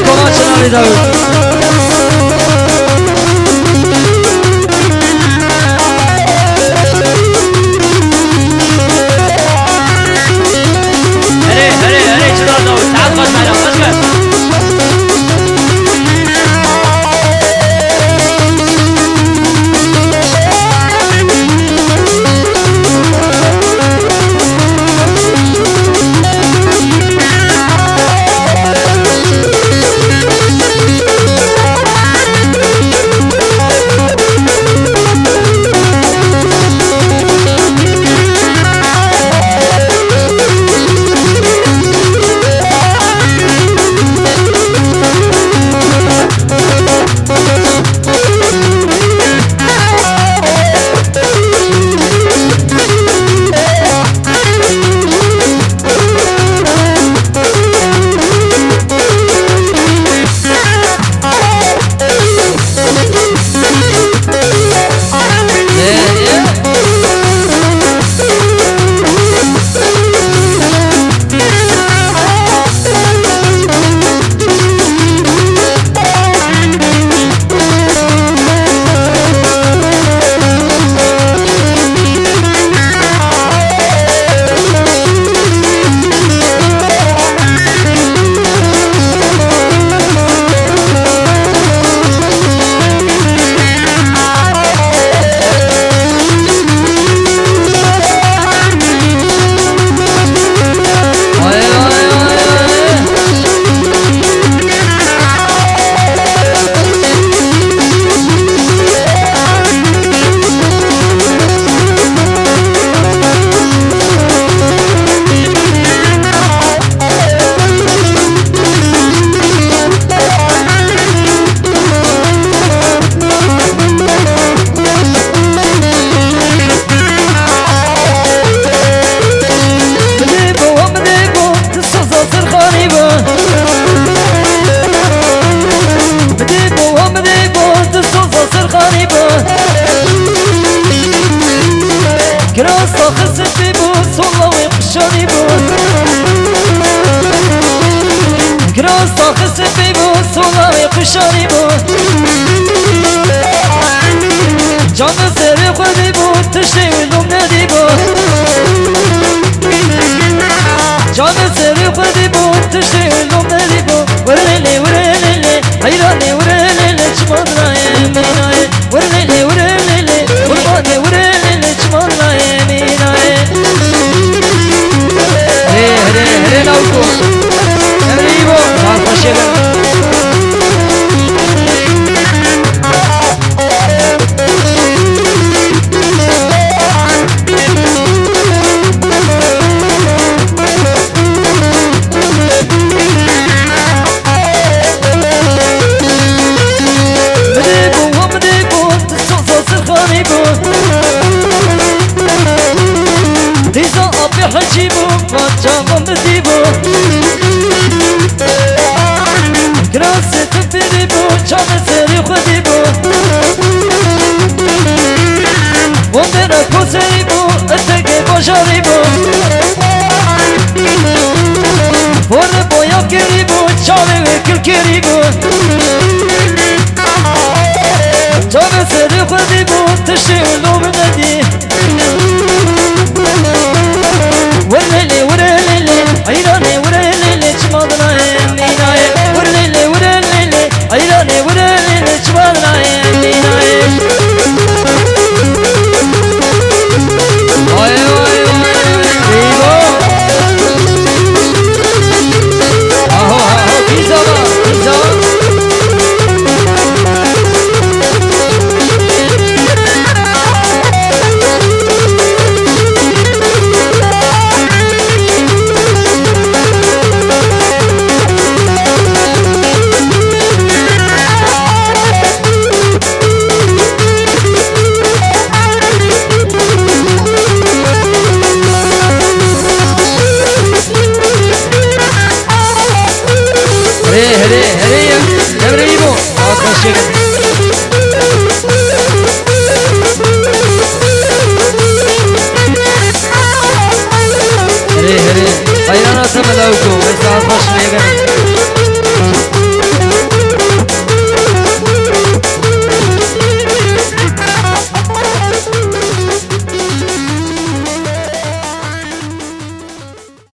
کمانچه نالی داود شانی بود جان سر خودی بود تشتی ولوم ندی بود جان سر خودی بود تشتی ولوم ندی بود ورلیلی ورلیلی حیرانی ورلیلی چمان رای مینای ورلیلی ورلیلی قربانی ورلیلی چمان رای مینای هره نوکو امری بود سال خوشی بر حجيبو فجابو بديبو كراسي تبديبو جام سري خديبو ومدنا كوسيبو اتقي بجاريبو وربو يا كريبو جامي وكل كريبو جام سري خديبو تشتي ولو بندي ورلي ورلي عيراني ورلي چمادنا ميناي ورلي ورلي عيراني ورلي چمادنا ميناي اوي اوي ريبو اهو اهو بيزا بيزا هري هري خيرنا سملاوكو ويسا خوش ميغن